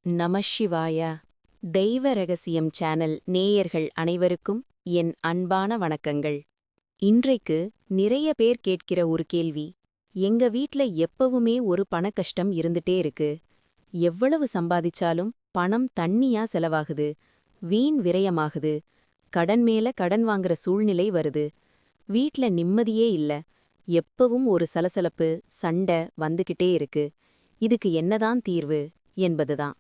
நமசிவாய. தெய்வ ரகசியம் சேனல் நேயர்கள் அனைவருக்கும் என் அன்பான வணக்கங்கள். இன்றைக்கு நிறைய பேர் கேட்கிற ஒரு கேள்வி, எங்க வீட்ல எப்பவுமே ஒரு பணக்கஷ்டம் இருந்துட்டே இருக்கு. எவ்வளவு சம்பாதிச்சாலும் பணம் தண்ணியா செலவாகுது, வீண் விரயமாகுது, கடன் மேல கடன் வாங்குற சூழ்நிலை வருது, வீட்ல நிம்மதியே இல்ல, எப்பவும் ஒரு சலசலப்பு சண்டை வந்துகிட்டே இருக்கு. இதுக்கு என்னதான் தீர்வு என்பதுதான்.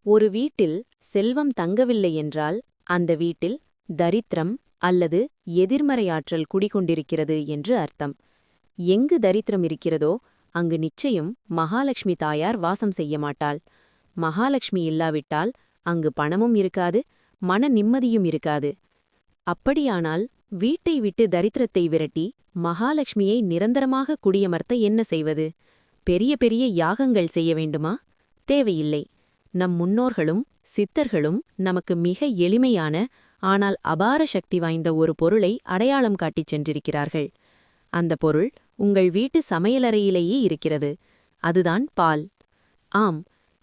ஒரு வீட்டில் செல்வம் தங்கவில்லை என்றால் அந்த வீட்டில் தரித்திரம் அல்லது எதிர்மறையாற்றல் குடிகொண்டிருக்கிறது என்று அர்த்தம். எங்கு தரித்திரம் இருக்கிறதோ அங்கு நிச்சயம் மகாலட்சுமி தாயார் வாசம் செய்ய மாட்டாள். மகாலட்சுமி இல்லாவிட்டால் அங்கு பணமும் இருக்காது, மன நிம்மதியும் இருக்காது. அப்படியானால் வீட்டை விட்டு தரித்திரத்தை விரட்டி மகாலட்சுமியை நிரந்தரமாக குடியமர்த்த என்ன செய்வது? பெரிய பெரிய யாகங்கள் செய்ய வேண்டுமா? தேவையில்லை. நம் முன்னோர்களும் சித்தர்களும் நமக்கு மிக எளிமையான ஆனால் அபார சக்தி வாய்ந்த ஒரு பொருளை அடையாளம் காட்டிச் சென்றிருக்கிறார்கள். அந்த பொருள் உங்கள் வீட்டு சமையலறையிலேயே இருக்கிறது. அதுதான் பால். ஆம்,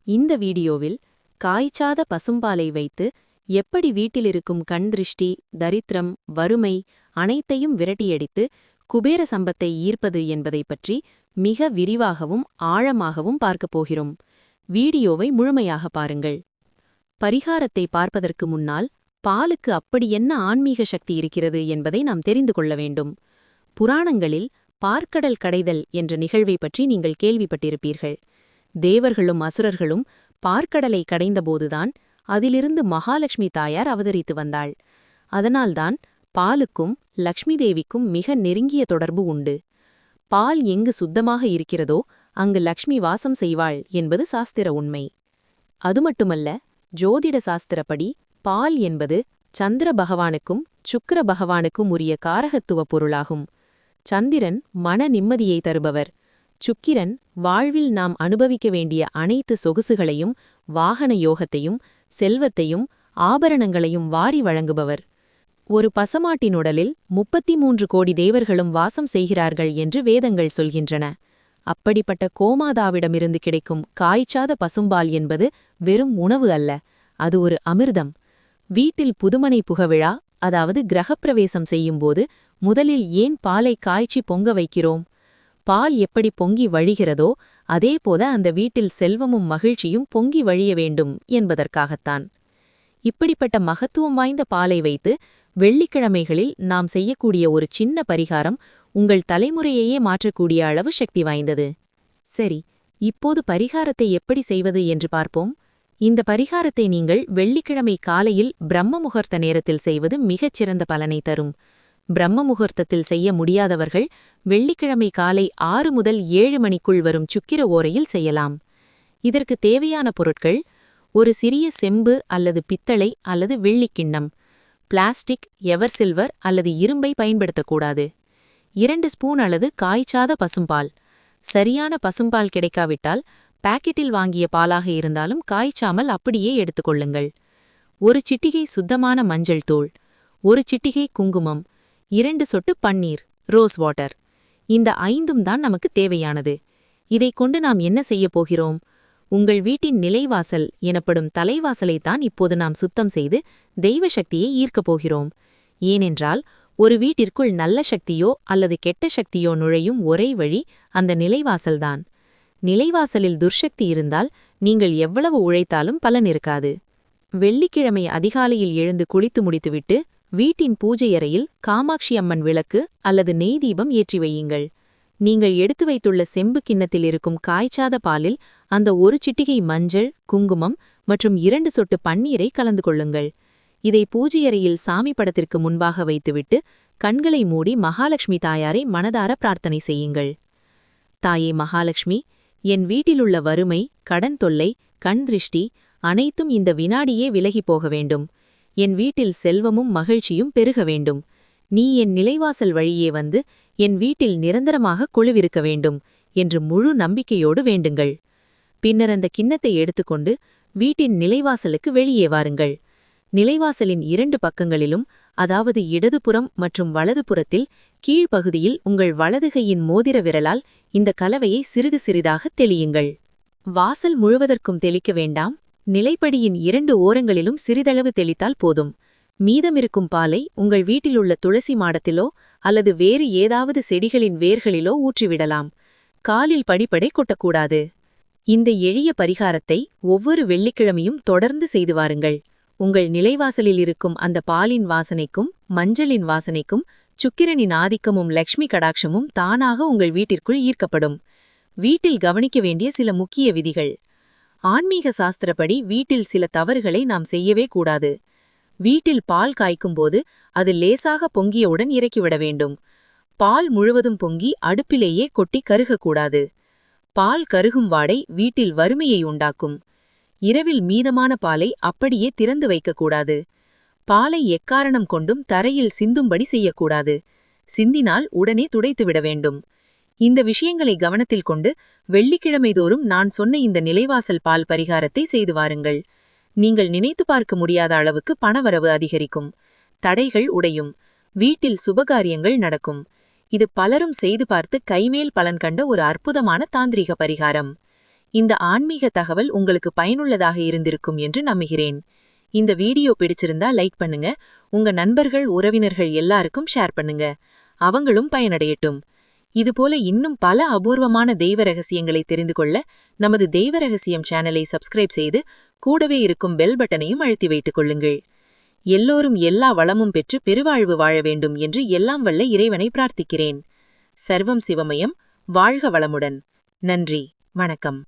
இந்த வீடியோவில் காய்ச்சாத பசும்பாலை வைத்து எப்படி வீட்டிலிருக்கும் கண் திருஷ்டி, தரித்திரம், வறுமை அனைத்தையும் விரட்டியடித்து குபேர சம்பத்தை ஈர்ப்பது என்பதை பற்றி மிக விரிவாகவும் ஆழமாகவும் பார்க்கப் போகிறோம். வீடியோவை முழுமையாக பாருங்கள். பரிகாரத்தை பார்ப்பதற்கு முன்னால் பாலுக்கு அப்படி என்ன ஆன்மீக சக்தி இருக்கிறது என்பதை நாம் தெரிந்து கொள்ள வேண்டும். புராணங்களில் பார்க்கடல் கடைதல் என்ற நிகழ்வை பற்றி நீங்கள் கேள்விப்பட்டிருப்பீர்கள். தேவர்களும் அசுரர்களும் பார்க்கடலை கடைந்தபோதுதான் அதிலிருந்து மகாலட்சுமி தாயார் அவதரித்து வந்தாள். அதனால்தான் பாலுக்கும் லக்ஷ்மி தேவிக்கும் மிக நெருங்கிய தொடர்பு உண்டு. பால் எங்கு சுத்தமாக இருக்கிறதோ அங்கு லக்ஷ்மி வாசம் செய்வாள் என்பது சாஸ்திர உண்மை. அதுமட்டுமல்ல, ஜோதிட சாஸ்திரப்படி பால் என்பது சந்திர பகவானுக்கும் சுக்கிர பகவானுக்கும் உரிய காரகத்துவ பொருளாகும். சந்திரன் மன நிம்மதியை தருபவர். சுக்கிரன் வாழ்வில் நாம் அனுபவிக்க வேண்டிய அனைத்து சொகுசுகளையும், வாகன யோகத்தையும், செல்வத்தையும், ஆபரணங்களையும் வாரி வழங்குபவர். ஒரு பசமாட்டின் உடலில் 33 கோடி தேவர்களும் வாசம் செய்கிறார்கள் என்று வேதங்கள் சொல்கின்றன. அப்படிப்பட்ட கோமாதாவிடமிருந்து கிடைக்கும் காய்ச்சாத பசும்பால் என்பது வெறும் உணவு அல்ல, அது ஒரு அமிர்தம். வீட்டில் புதுமனை புகவிழா, அதாவது கிரகப்பிரவேசம் செய்யும்போது முதலில் ஏன் பாலை காய்ச்சி பொங்க வைக்கிறோம்? பால் எப்படி பொங்கி வழிகிறதோ அதேபோல அந்த வீட்டில் செல்வமும் மகிழ்ச்சியும் பொங்கி வழிய வேண்டும் என்பதற்காகத்தான். இப்படிப்பட்ட மகத்துவம் வாய்ந்த பாலை வைத்து வெள்ளிக்கிழமைகளில் நாம் செய்யக்கூடிய ஒரு சின்ன பரிகாரம் உங்கள் தலைமுறையையே மாற்றக்கூடிய அளவு சக்தி வாய்ந்தது. சரி, இப்போது பரிகாரத்தை எப்படி செய்வது என்று பார்ப்போம். இந்த பரிகாரத்தை நீங்கள் வெள்ளிக்கிழமை காலையில் பிரம்ம முகூர்த்த நேரத்தில் செய்வது மிகச்சிறந்த பலனை தரும். பிரம்ம முகூர்த்தத்தில் செய்ய முடியாதவர்கள் வெள்ளிக்கிழமை காலை 6 முதல் 7 மணிக்குள் வரும் சுக்கிர ஓரையில் செய்யலாம். இதற்கு தேவையான பொருட்கள்: ஒரு சிறிய செம்பு அல்லது பித்தளை அல்லது வெள்ளிக்கிண்ணம். பிளாஸ்டிக், எவர் சில்வர் அல்லது இரும்பை பயன்படுத்தக்கூடாது. 2 ஸ்பூன் அளவு காய்ச்சாத பசும்பால். சரியான பசும்பால் கிடைக்காவிட்டால் பாக்கெட்டில் வாங்கிய பாலாக இருந்தாலும் காய்ச்சாமல் அப்படியே எடுத்துக்கொள்ளுங்கள். 1 சிட்டிகை சுத்தமான மஞ்சள் தூள், 1 சிட்டிகை குங்குமம், 2 சொட்டு பன்னீர், ரோஸ் வாட்டர். இந்த 5ம் தான் நமக்கு தேவையானது. இதைக் கொண்டு நாம் என்ன செய்யப் போகிறோம்? உங்கள் வீட்டின் நிலைவாசல் எனப்படும் தலைவாசலைத்தான் இப்போது நாம் சுத்தம் செய்து தெய்வ சக்தியை ஈர்க்கப் போகிறோம். ஏனென்றால் ஒரு வீட்டிற்குள் நல்ல சக்தியோ அல்லது கெட்ட சக்தியோ நுழையும் ஒரே வழி அந்த நிலைவாசல்தான். நிலைவாசலில் துர்சக்தி இருந்தால் நீங்கள் எவ்வளவு உழைத்தாலும் பலன் இருக்காது. வெள்ளிக்கிழமை அதிகாலையில் எழுந்து குளித்து முடித்துவிட்டு வீட்டின் பூஜையறையில் காமாட்சி அம்மன் விளக்கு அல்லது நெய் தீபம் ஏற்றி வையுங்கள். நீங்கள் எடுத்து வைத்துள்ள செம்பு கிண்ணத்தில் இருக்கும் காய்ச்சாத பாலில் அந்த 1 சிட்டிகை மஞ்சள், குங்குமம் மற்றும் 2 சொட்டு பன்னீரை கலந்து கொள்ளுங்கள். இதை பூஜையறையில் சாமி படத்திற்கு முன்பாக வைத்துவிட்டு கண்களை மூடி மகாலட்சுமி தாயாரை மனதார பிரார்த்தனை செய்யுங்கள். தாயே மகாலட்சுமி, என் வீட்டிலுள்ள வறுமை, கடன் தொல்லை, கண் திருஷ்டி அனைத்தும் இந்த வினாடியே விலகிப் போக வேண்டும். என் வீட்டில் செல்வமும் மகிழ்ச்சியும் பெருக வேண்டும். நீ என் நிலைவாசல் வழியே வந்து என் வீட்டில் நிரந்தரமாக கொலுவிருக்க வேண்டும் என்று முழு நம்பிக்கையோடு வேண்டுங்கள். பின்னர் அந்த கிண்ணத்தை எடுத்துக்கொண்டு வீட்டின் நிலைவாசலுக்கு வெளியே வாருங்கள். நிலைவாசலின் 2 பக்கங்களிலும், அதாவது இடதுபுறம் மற்றும் வலதுபுறத்தில் கீழ்ப்பகுதியில் உங்கள் வலதுகையின் மோதிர விரலால் இந்த கலவையை சிறிது சிறிதாக தெளியுங்கள். வாசல் முழுவதற்கும் தெளிக்க வேண்டாம், நிலைப்படியின் 2 ஓரங்களிலும் சிறிதளவு தெளித்தால் போதும். மீதமிருக்கும் பாலை உங்கள் வீட்டிலுள்ள துளசி மாடத்திலோ அல்லது வேறு ஏதாவது செடிகளின் வேர்களிலோ ஊற்றிவிடலாம். காலில் படிப்படை கொட்டக்கூடாது. இந்த எளிய பரிகாரத்தை ஒவ்வொரு வெள்ளிக்கிழமையும் தொடர்ந்து செய்து வாருங்கள். உங்கள் நிலைவாசலில் இருக்கும் அந்த பாலின் வாசனைக்கும் மஞ்சளின் வாசனைக்கும் சுக்கிரனின் ஆதிக்கமும் லக்ஷ்மி கடாட்சமும் தானாக உங்கள் வீட்டிற்குள் ஈர்க்கப்படும். வீட்டில் கவனிக்க வேண்டிய சில முக்கிய விதிகள். ஆன்மீக சாஸ்திரப்படி வீட்டில் சில தவறுகளை நாம் செய்யவே கூடாது. வீட்டில் பால் காய்க்கும்போது அது லேசாக பொங்கியவுடன் இறக்கிவிட வேண்டும். பால் முழுவதும் பொங்கி அடுப்பிலேயே கொட்டி கருகக்கூடாது. பால் கருகும் வாடை வீட்டில் வறுமையை உண்டாக்கும். இரவில் மீதமான பாலை அப்படியே திறந்து வைக்கக்கூடாது. பாலை எக்காரணம் கொண்டும் தரையில் சிந்தும்படி செய்யக்கூடாது. சிந்தினால் உடனே துடைத்துவிட வேண்டும். இந்த விஷயங்களை கவனத்தில் கொண்டு வெள்ளிக்கிழமை தோறும் நான் சொன்ன இந்த நிலைவாசல் பால் பரிகாரத்தை செய்து வாருங்கள். நீங்கள் நினைத்து பார்க்க முடியாத அளவுக்கு பணவரவு அதிகரிக்கும். தடைகள் உடையும். வீட்டில் சுபகாரியங்கள் நடக்கும். இது பலரும் செய்து பார்த்து கைமேல் பலன் கண்ட ஒரு அற்புதமான தாந்திரிக பரிகாரம். இந்த ஆன்மீக தகவல் உங்களுக்கு பயனுள்ளதாக இருந்திருக்கும் என்று நம்புகிறேன். இந்த வீடியோ பிடிச்சிருந்தா லைக் பண்ணுங்க. உங்க நண்பர்கள் உறவினர்கள் எல்லாருக்கும் ஷேர் பண்ணுங்க. அவங்களும் பயனடையட்டும். இதுபோல இன்னும் பல அபூர்வமான தெய்வ ரகசியங்களை தெரிந்து கொள்ள நமது தெய்வ ரகசியம் சேனலை சப்ஸ்கிரைப் செய்து கூடவே இருக்கும் பெல் பட்டனையும் அழுத்தி வைத்துக் கொள்ளுங்கள். எல்லோரும் எல்லா வளமும் பெற்று பெருவாழ்வு வாழ வேண்டும் என்று எல்லாம் வல்ல இறைவனை பிரார்த்திக்கிறேன். சர்வம் சிவமயம். வாழ்க வளமுடன். நன்றி. வணக்கம்.